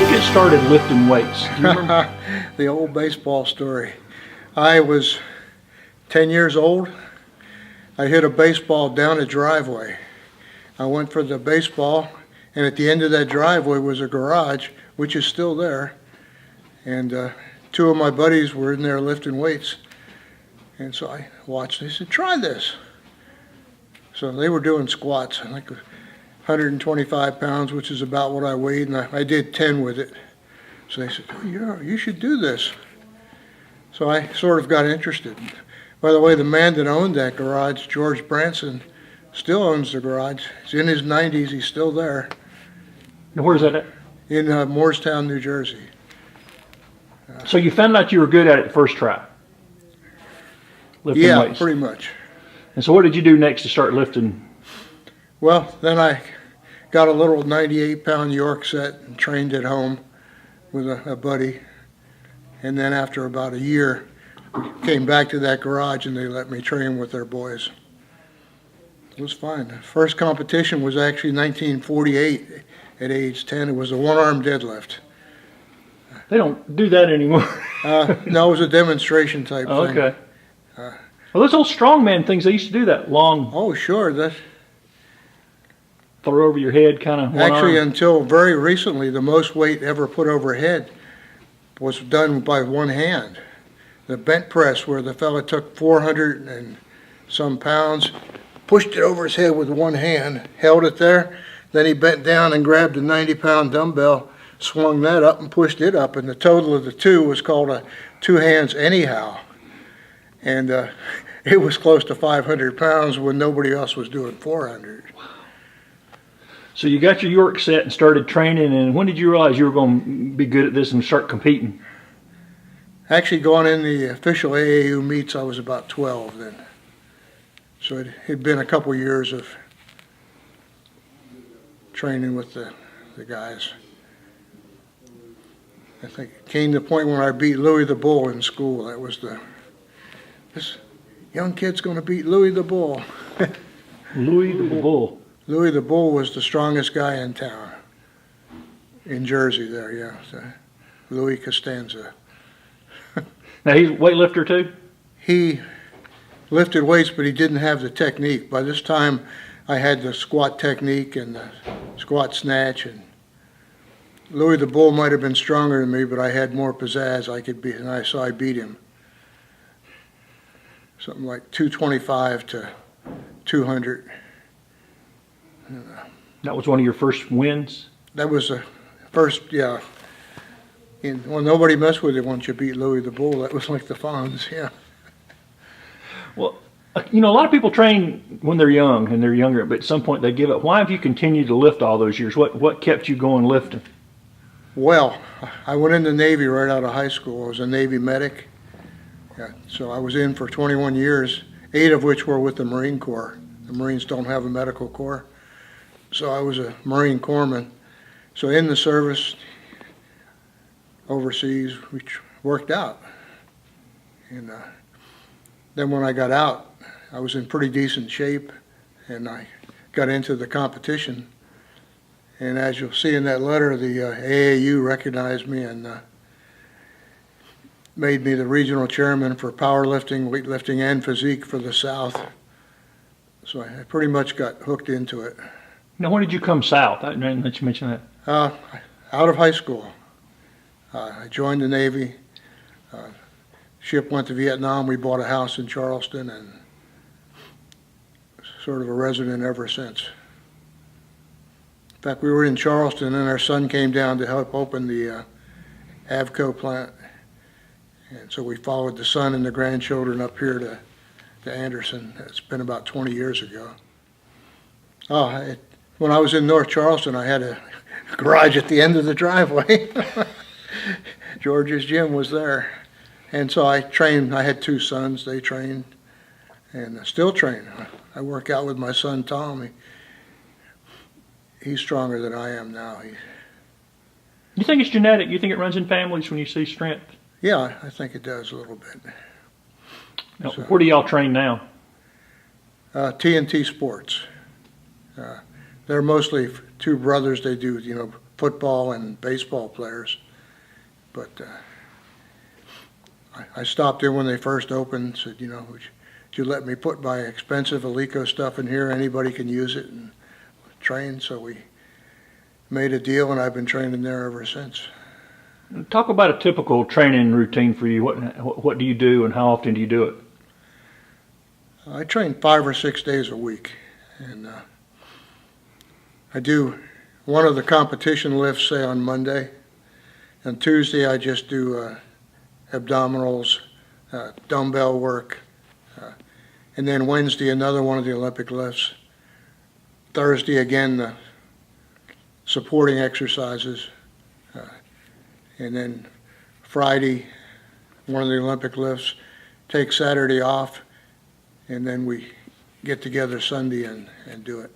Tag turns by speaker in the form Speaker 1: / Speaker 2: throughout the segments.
Speaker 1: you get started lifting weights? Do you remember?
Speaker 2: The old baseball story. I was 10 years old. I hit a baseball down a driveway. I went for the baseball, and at the end of that driveway was a garage, which is still there. And two of my buddies were in there lifting weights. And so I watched. They said, "Try this." So they were doing squats, like 125 pounds, which is about what I weighed, and I did 10 with it. So they said, "Oh, yeah, you should do this." So I sort of got interested. By the way, the man that owned that garage, George Branson, still owns the garage. He's in his 90s. He's still there.
Speaker 1: And where's that at?
Speaker 2: In Moorestown, New Jersey.
Speaker 1: So you found out you were good at it the first try? Lifting
Speaker 2: Yeah,
Speaker 1: weights.
Speaker 2: pretty much.
Speaker 1: And so what did you do next to start lifting?
Speaker 2: Well, then I got a little 98-pound York set and trained at home with a buddy. And then after about a year, we came back to that garage and they let me train with their boys. It was fun. The first competition was actually 1948 at age 10. It was a one-arm deadlift.
Speaker 1: They don't do that anymore.
Speaker 2: No, it was a demonstration type thing.
Speaker 1: Okay. Well, those old strongman things, they used to do that long
Speaker 2: Oh, sure. That
Speaker 1: throw over your head kind of one
Speaker 2: actually,
Speaker 1: arm.
Speaker 2: until very recently, the most weight ever put overhead was done by one hand. The bent press, where the fella took 400 and some pounds, pushed it over his head with one hand, held it there, then he bent down and grabbed a 90-pound dumbbell, swung that up and pushed it up, and the total of the two was called a two hands anyhow. And it was close to 500 pounds when nobody else was doing 400.
Speaker 1: So you got your York set and started training, and when did you realize you were going to be good at this and start competing?
Speaker 2: Actually, going in the official AAU meets, I was about 12 then. So it had been a couple years of training with the guys. I think it came to the point when I beat Louis the Bull in school. That was this young kid's going to beat Louis the Bull.
Speaker 1: Louis the Bull.
Speaker 2: Louis the Bull was the strongest guy in town, in Jersey there, yeah. So Louis Costanza.
Speaker 1: Now he's a weightlifter too?
Speaker 2: He lifted weights, but he didn't have the technique. By this time, I had the squat technique and the squat snatch. And Louis the Bull might have been stronger than me, but I had more pizzazz. So I beat him. Something like 225 to 200.
Speaker 1: That was one of your first wins?
Speaker 2: That was the first, yeah. Well, nobody messed with it once you beat Louis the Bull. That was like the Fonz, yeah.
Speaker 1: Well, you know, a lot of people train when they're young and they're younger, but at some point they give up. Why have you continued to lift all those years? What kept you going lifting?
Speaker 2: Well, I went in the Navy right out of high school. I was a Navy medic. Yeah, so I was in for 21 years, 8 of which were with the Marine Corps. The Marines don't have a medical corps. So I was a Marine corpsman. So in the service, overseas, which worked out. And then when I got out, I was in pretty decent shape, and I got into the competition. And as you'll see in that letter, the AAU recognized me and made me the regional chairman for powerlifting, weightlifting, and physique for the South. So I pretty much got hooked into it.
Speaker 1: Now, when did you come south? I didn't let you mention that.
Speaker 2: Out of high school. I joined the Navy. Ship went to Vietnam. We bought a house in Charleston and sort of a resident ever since. In fact, we were in Charleston and our son came down to help open the Avco plant. And so we followed the son and the grandchildren up here to Anderson. It's been about 20 years ago. When I was in North Charleston, I had a garage at the end of the driveway. George's gym was there. And so I trained. I had 2 sons. They trained and I still train. I work out with my son, Tom. He's stronger than I am now.
Speaker 1: You think it's genetic? You think it runs in families when you see strength?
Speaker 2: Yeah, I think it does a little bit.
Speaker 1: Now, where do y'all train now?
Speaker 2: T&T Sports. They're mostly 2 brothers. They do, football and baseball players. But I stopped in when they first opened, said, you know, would you let me put my expensive Alico stuff in here? Anybody can use it and train. So we made a deal, and I've been training there ever since.
Speaker 1: Talk about a typical training routine for you. What do you do, and how often do you do it?
Speaker 2: I train 5 or 6 days a week, and I do one of the competition lifts, say, on Monday. On Tuesday, I just do abdominals, dumbbell work, and then Wednesday, another one of the Olympic lifts. Thursday, again, the supporting exercises, and then Friday, one of the Olympic lifts. Take Saturday off, and then we get together Sunday and do it.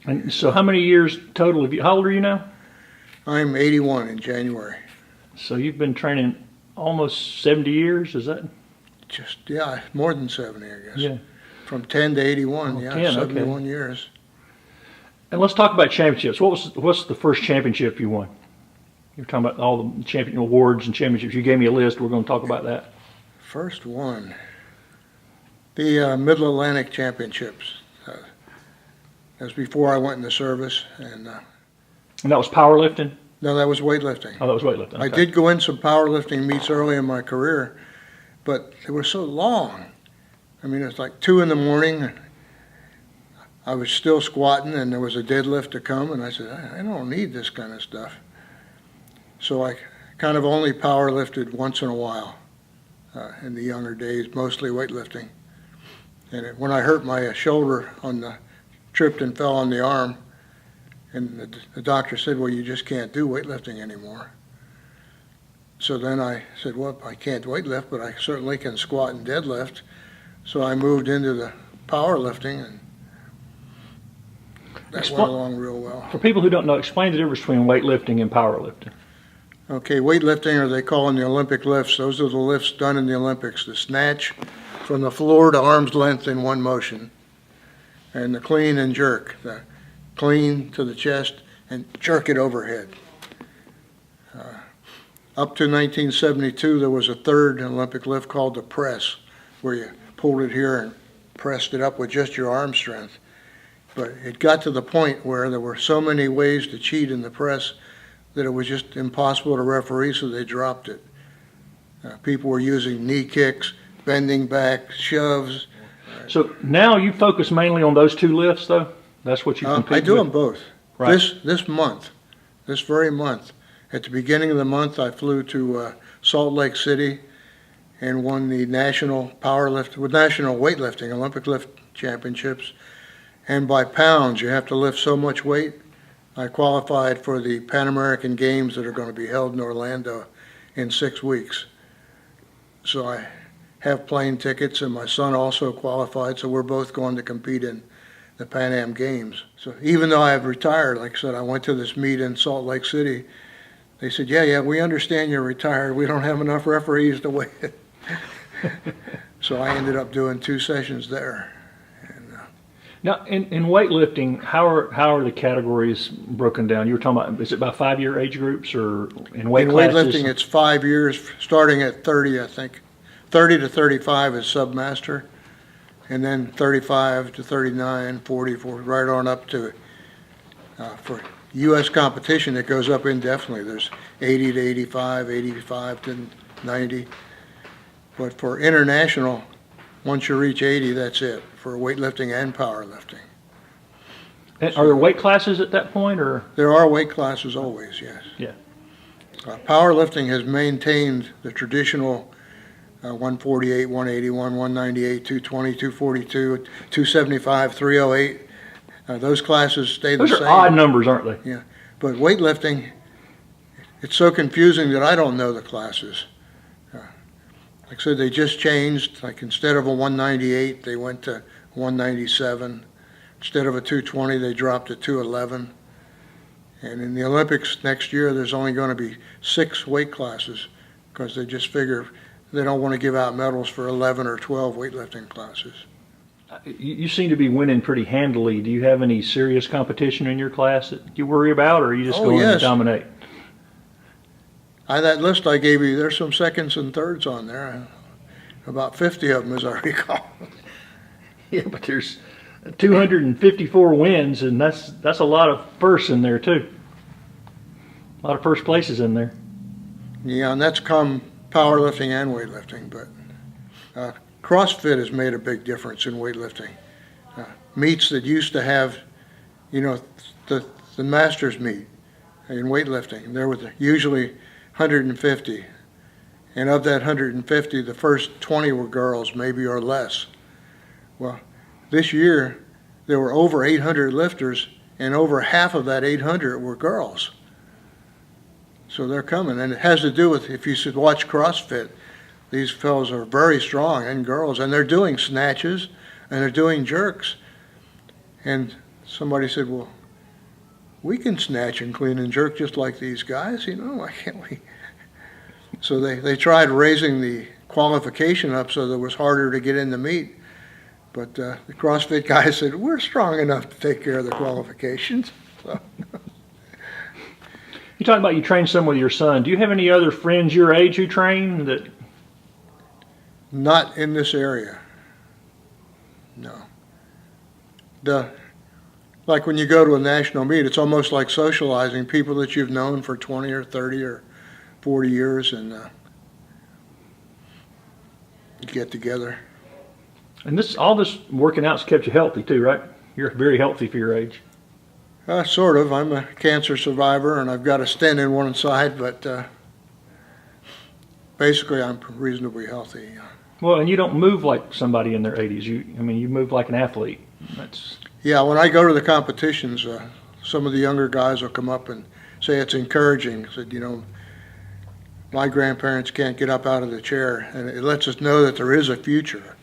Speaker 1: And so how many years total have you, how old are you now?
Speaker 2: I'm 81 in January.
Speaker 1: So you've been training almost 70 years, is that?
Speaker 2: Just, yeah, more than 70, I guess.
Speaker 1: Yeah.
Speaker 2: From 10 to 81, yeah,
Speaker 1: 10,
Speaker 2: 71
Speaker 1: okay.
Speaker 2: years.
Speaker 1: And let's talk about championships. What's the first championship you won? You're talking about all the champion awards and championships. You gave me a list. We're going to talk about that.
Speaker 2: First one, the Middle Atlantic Championships. That was before I went in the service, and
Speaker 1: And that was powerlifting?
Speaker 2: no, that was weightlifting.
Speaker 1: Oh, that was weightlifting. Okay.
Speaker 2: I did go in some powerlifting meets early in my career, but they were so long. I mean, it's like 2 in the morning. I was still squatting, and there was a deadlift to come, and I said, I don't need this kind of stuff. So I kind of only power lifted once in a while in the younger days, mostly weightlifting. And when I hurt my shoulder tripped and fell on the arm, and the doctor said, well, you just can't do weightlifting anymore. So then I said, well, I can't weightlift, but I certainly can squat and deadlift. So I moved into the powerlifting, and that went along real well.
Speaker 1: For people who don't know, explain the difference between weightlifting and powerlifting.
Speaker 2: Okay, weightlifting, or they call them the Olympic lifts. Those are the lifts done in the Olympics. The snatch from the floor to arm's length in one motion. And the clean and jerk. The clean to the chest and jerk it overhead. Up to 1972, there was a third Olympic lift called the press, where you pulled it here and pressed it up with just your arm strength. But it got to the point where there were so many ways to cheat in the press that it was just impossible to referee, so they dropped it. People were using knee kicks, bending back, shoves.
Speaker 1: So now you focus mainly on those 2 lifts, though? That's what you compete
Speaker 2: I do
Speaker 1: with?
Speaker 2: them both.
Speaker 1: Right.
Speaker 2: This month, this very month, at the beginning of the month, I flew to Salt Lake City and won the national weightlifting Olympic lift championships. And by pounds, you have to lift so much weight. I qualified for the Pan American Games that are going to be held in Orlando in 6 weeks. So I have plane tickets, and my son also qualified, so we're both going to compete in the Pan Am Games. So even though I have retired, like I said, I went to this meet in Salt Lake City. They said, yeah, we understand you're retired. We don't have enough referees to weigh it. So I ended up doing 2 sessions there.
Speaker 1: Now, in weightlifting, how are the categories broken down? You were talking about, is it by 5-year age groups or in weight classes?
Speaker 2: In weightlifting, it's 5 years, starting at 30, I think. 30 to 35 is submaster, and then 35 to 39, 40, right on up to, for U.S. competition, it goes up indefinitely. There's 80 to 85, 85 to 90. But for international, once you reach 80, that's it, for weightlifting and powerlifting.
Speaker 1: And are there weight classes at that point, or?
Speaker 2: There are weight classes always, yes.
Speaker 1: Yeah.
Speaker 2: Powerlifting has maintained the traditional 148, 181, 198, 220, 242, 275, 308. Those classes stay the same.
Speaker 1: Those are odd numbers, aren't they?
Speaker 2: Yeah, but weightlifting, it's so confusing that I don't know the classes. Like I said, they just changed. Like instead of a 198, they went to 197. Instead of a 220, they dropped to 211. And in the Olympics next year, there's only going to be 6 weight classes because they just figure they don't want to give out medals for 11 or 12 weightlifting classes.
Speaker 1: You seem to be winning pretty handily. Do you have any serious competition in your class that you worry about, or are you just going to dominate?
Speaker 2: That list I gave you, there's some seconds and thirds on there. About 50 of them, as I recall.
Speaker 1: Yeah, but there's 254 wins, and that's a lot of firsts in there too. A lot of first places in there.
Speaker 2: Yeah, and that's come powerlifting and weightlifting, but CrossFit has made a big difference in weightlifting. Meets that used to have, the masters meet in weightlifting, there was usually 150. And of that 150, the first 20 were girls, maybe, or less. Well, this year, there were over 800 lifters, and over half of that 800 were girls. So they're coming, and it has to do with, if you should watch CrossFit, these fellows are very strong, and girls, and they're doing snatches, and they're doing jerks. And somebody said, well, we can snatch and clean and jerk just like these guys, why can't we? So they tried raising the qualification up so that it was harder to get in the meet. But the CrossFit guy said, we're strong enough to take care of the qualifications. So.
Speaker 1: You talked about you train some with your son. Do you have any other friends your age who train that?
Speaker 2: Not in this area. No. Like when you go to a national meet, it's almost like socializing people that you've known for 20 or 30 or 40 years, and you get together.
Speaker 1: And all this working out's kept you healthy too, right? You're very healthy for your age.
Speaker 2: Sort of. I'm a cancer survivor, and I've got a stent in one side, but basically I'm reasonably healthy.
Speaker 1: Well, and you don't move like somebody in their 80s. You move like an athlete.
Speaker 2: Yeah, when I go to the competitions, some of the younger guys will come up and say it's encouraging. Said, my grandparents can't get up out of the chair, and it lets us know that there is a future.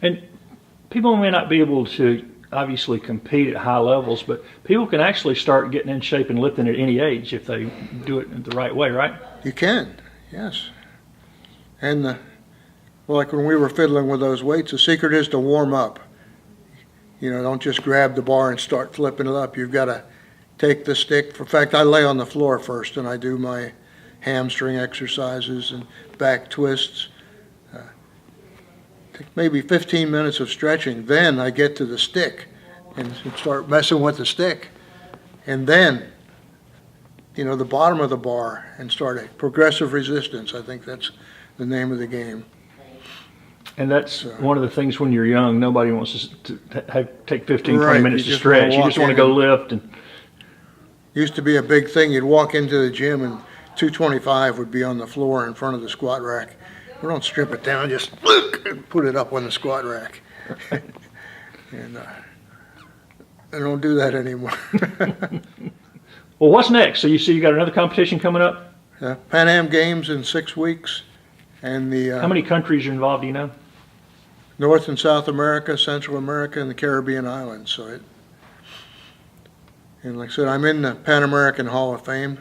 Speaker 1: And people may not be able to obviously compete at high levels, but people can actually start getting in shape and lifting at any age if they do it the right way, right?
Speaker 2: You can, yes. And like when we were fiddling with those weights, the secret is to warm up. Don't just grab the bar and start flipping it up. You've got to take the stick. In fact, I lay on the floor first, and I do my hamstring exercises and back twists. Take maybe 15 minutes of stretching. Then I get to the stick and start messing with the stick. And then, the bottom of the bar and start a progressive resistance. I think that's the name of the game.
Speaker 1: And that's one of the things when you're young, nobody wants to take 15, 20
Speaker 2: Right,
Speaker 1: minutes to stretch. You just want to go lift. And
Speaker 2: used to be a big thing. You'd walk into the gym and 225 would be on the floor in front of the squat rack. We don't strip it down, just put it up on the squat rack. And I don't do that anymore.
Speaker 1: Well, what's next? So you got another competition coming up?
Speaker 2: Pan Am Games in 6 weeks. And
Speaker 1: how many countries are involved, do you know?
Speaker 2: North and South America, Central America, and the Caribbean islands. And like I said, I'm in the Pan American Hall of Fame.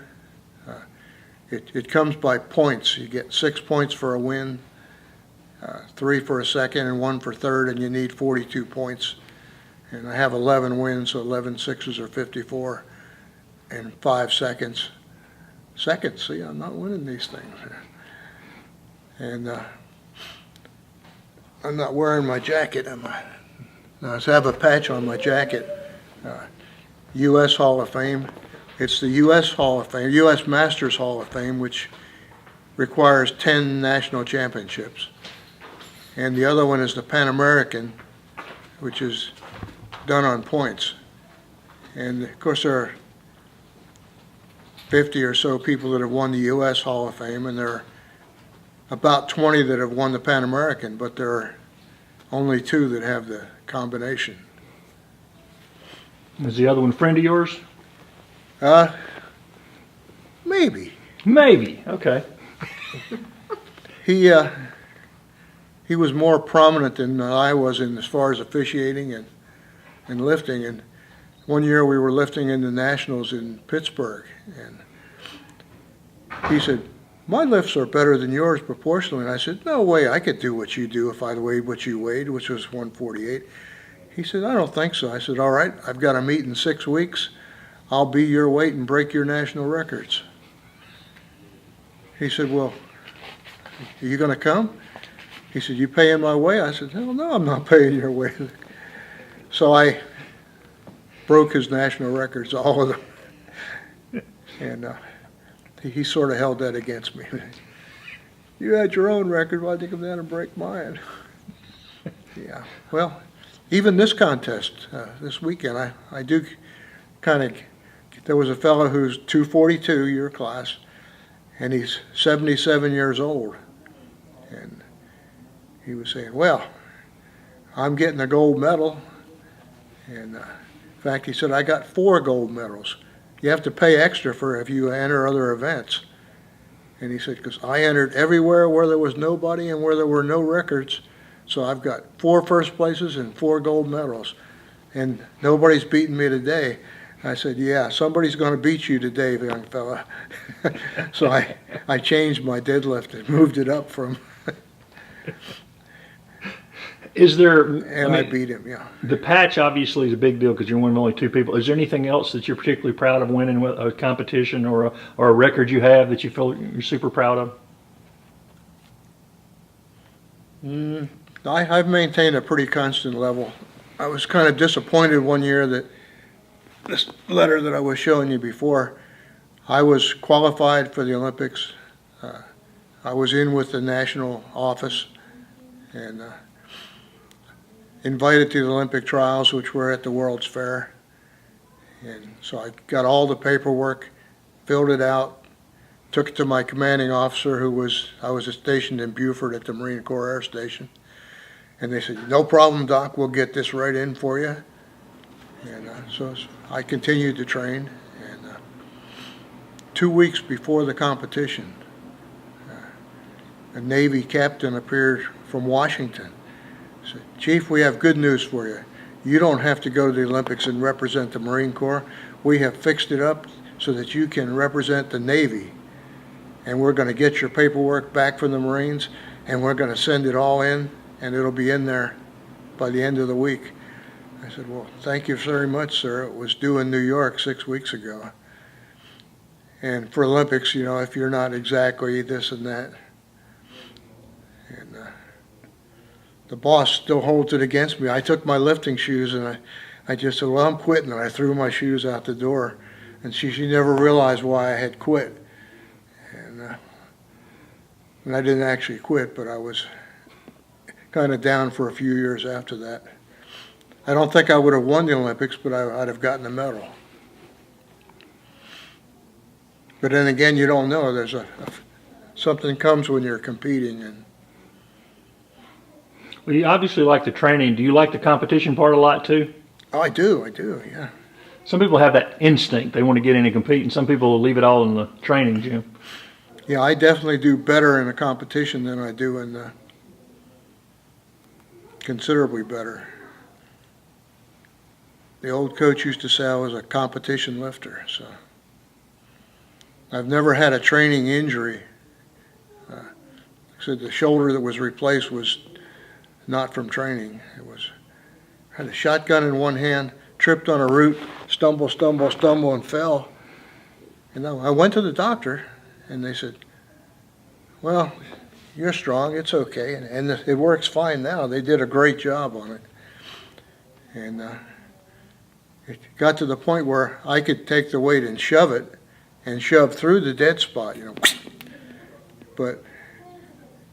Speaker 2: It comes by points. You get 6 points for a win, 3 for a second, and 1 for third, and you need 42 points. And I have 11 wins, so 11 sixes are 54, and 5 seconds. See, I'm not winning these things. And I'm not wearing my jacket, am I? No, I have a patch on my jacket. U.S. Hall of Fame. It's the U.S. Hall of Fame, U.S. Masters Hall of Fame, which requires 10 national championships. And the other one is the Pan American, which is done on points. And of course there are 50 or so people that have won the U.S. Hall of Fame, and there are about 20 that have won the Pan American, but there are only 2 that have the combination.
Speaker 1: Is the other one a friend of yours?
Speaker 2: Maybe.
Speaker 1: Maybe, okay.
Speaker 2: He was more prominent than I was as far as officiating and lifting. And one year we were lifting in the Nationals in Pittsburgh, and he said, my lifts are better than yours proportionally. And I said, no way, I could do what you do if I weighed what you weighed, which was 148. He said, I don't think so. I said, all right, I've got a meet in 6 weeks. I'll be your weight and break your national records. He said, well, are you going to come? He said, you paying my way? I said, hell no, I'm not paying your way. So I broke his national records, all of them. And he sort of held that against me. You had your own record, why'd you come down and break mine? Yeah, well, even this contest, this weekend, I do kind of, there was a fellow who's 242, your class, and he's 77 years old. And he was saying, well, I'm getting a gold medal. And in fact, he said, I got 4 gold medals. You have to pay extra for if you enter other events. And he said, because I entered everywhere where there was nobody and where there were no records. So I've got 4 first places and 4 gold medals. And nobody's beaten me today. I said, yeah, somebody's going to beat you today, young fella. So I changed my deadlift and moved it up from.
Speaker 1: Is there?
Speaker 2: And I beat him, yeah.
Speaker 1: The patch obviously is a big deal because you're one of only 2 people. Is there anything else that you're particularly proud of winning with a competition or a record you have that you feel you're super proud of?
Speaker 2: I've maintained a pretty constant level. I was kind of disappointed one year that this letter that I was showing you before, I was qualified for the Olympics. I was in with the national office and invited to the Olympic trials, which were at the World's Fair. And so I got all the paperwork, filled it out, took it to my commanding officer I was stationed in Beaufort at the Marine Corps Air Station. And they said, no problem, Doc, we'll get this right in for you. And so I continued to train. And 2 weeks before the competition, a Navy captain appeared from Washington. He said, Chief, we have good news for you. You don't have to go to the Olympics and represent the Marine Corps. We have fixed it up so that you can represent the Navy. And we're going to get your paperwork back from the Marines, and we're going to send it all in, and it'll be in there by the end of the week. I said, well, thank you very much, sir. It was due in New York 6 weeks ago. And for Olympics, you know, if you're not exactly this and that. And the boss still holds it against me. I took my lifting shoes and I just said, well, I'm quitting. And I threw my shoes out the door. And she never realized why I had quit. And I didn't actually quit, but I was kind of down for a few years after that. I don't think I would have won the Olympics, but I'd have gotten a medal. But then again, you don't know. There's something comes when you're competing. And
Speaker 1: Well, you obviously like the training. Do you like the competition part a lot too?
Speaker 2: oh, I do, yeah.
Speaker 1: Some people have that instinct. They want to get in and compete, and some people will leave it all in the training gym.
Speaker 2: Yeah, I definitely do better in a competition than I do in considerably better. The old coach used to say I was a competition lifter, so I've never had a training injury. So the shoulder that was replaced was not from training. I had a shotgun in one hand, tripped on a root, stumble, and fell. And I went to the doctor, and they said, well, you're strong, it's okay. And it works fine now. They did a great job on it. And it got to the point where I could take the weight and shove it, and shove through the dead spot, you know. But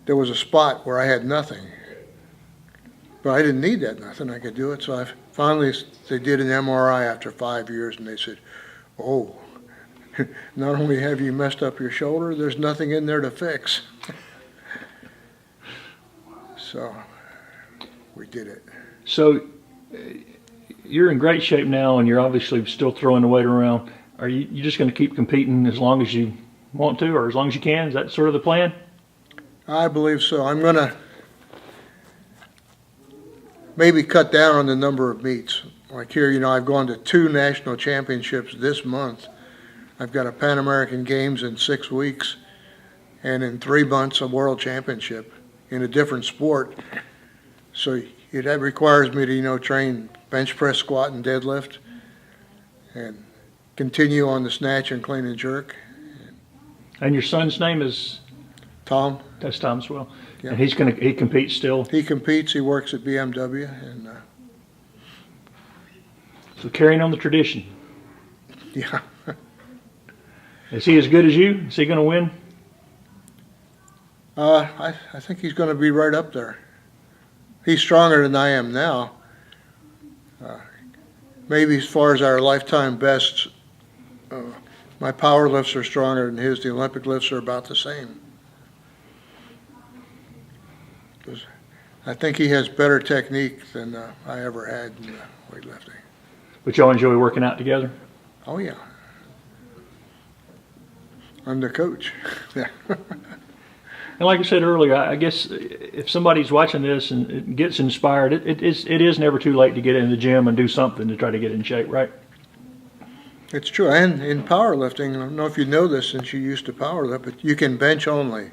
Speaker 2: there was a spot where I had nothing. But I didn't need that nothing. I could do it. So they did an MRI after 5 years, and they said, oh, not only have you messed up your shoulder, there's nothing in there to fix. So we did it.
Speaker 1: So you're in great shape now, and you're obviously still throwing the weight around. Are you just going to keep competing as long as you want to, or as long as you can? Is that sort of the plan?
Speaker 2: I believe so. I'm going to maybe cut down on the number of meets. Like here, you know, I've gone to 2 national championships this month. I've got a Pan American Games in 6 weeks, and in 3 months a world championship in a different sport. So that requires me to, train bench press, squat, and deadlift, and continue on the snatch and clean and jerk.
Speaker 1: And your son's name is?
Speaker 2: Tom.
Speaker 1: That's Tom as well.
Speaker 2: Yeah.
Speaker 1: And he competes still?
Speaker 2: He competes. He works at BMW, and
Speaker 1: so carrying on the tradition.
Speaker 2: yeah.
Speaker 1: Is he as good as you? Is he going to win?
Speaker 2: I think he's going to be right up there. He's stronger than I am now. Maybe as far as our lifetime bests, my power lifts are stronger than his. The Olympic lifts are about the same. I think he has better technique than I ever had in weightlifting.
Speaker 1: But y'all enjoy working out together?
Speaker 2: Oh, yeah. I'm the coach. Yeah.
Speaker 1: And like I said earlier, I guess if somebody's watching this and gets inspired, it is never too late to get in the gym and do something to try to get in shape, right?
Speaker 2: It's true. And in powerlifting, I don't know if you know this since you used to powerlift, but you can bench only.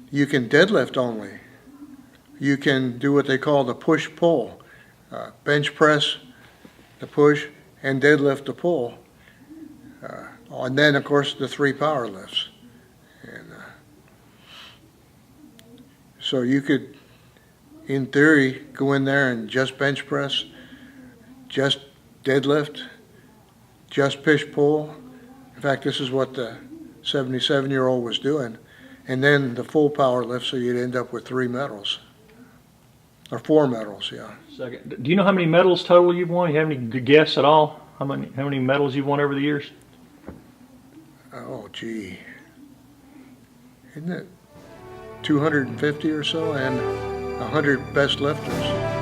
Speaker 2: You can deadlift only. You can do what they call the push-pull. Bench press, the push, and deadlift the pull. And then, of course, the 3 power lifts. And so you could, in theory, go in there and just bench press, just deadlift, just push-pull. In fact, this is what the 77-year-old was doing. And then the full power lift, so you'd end up with 3 medals. Or 4 medals, yeah.
Speaker 1: Second. Do you know how many medals total you've won? You have any guess at all? How many medals you've won over the years?
Speaker 2: Oh, gee. Isn't it 250 or so, and 100 best lifters?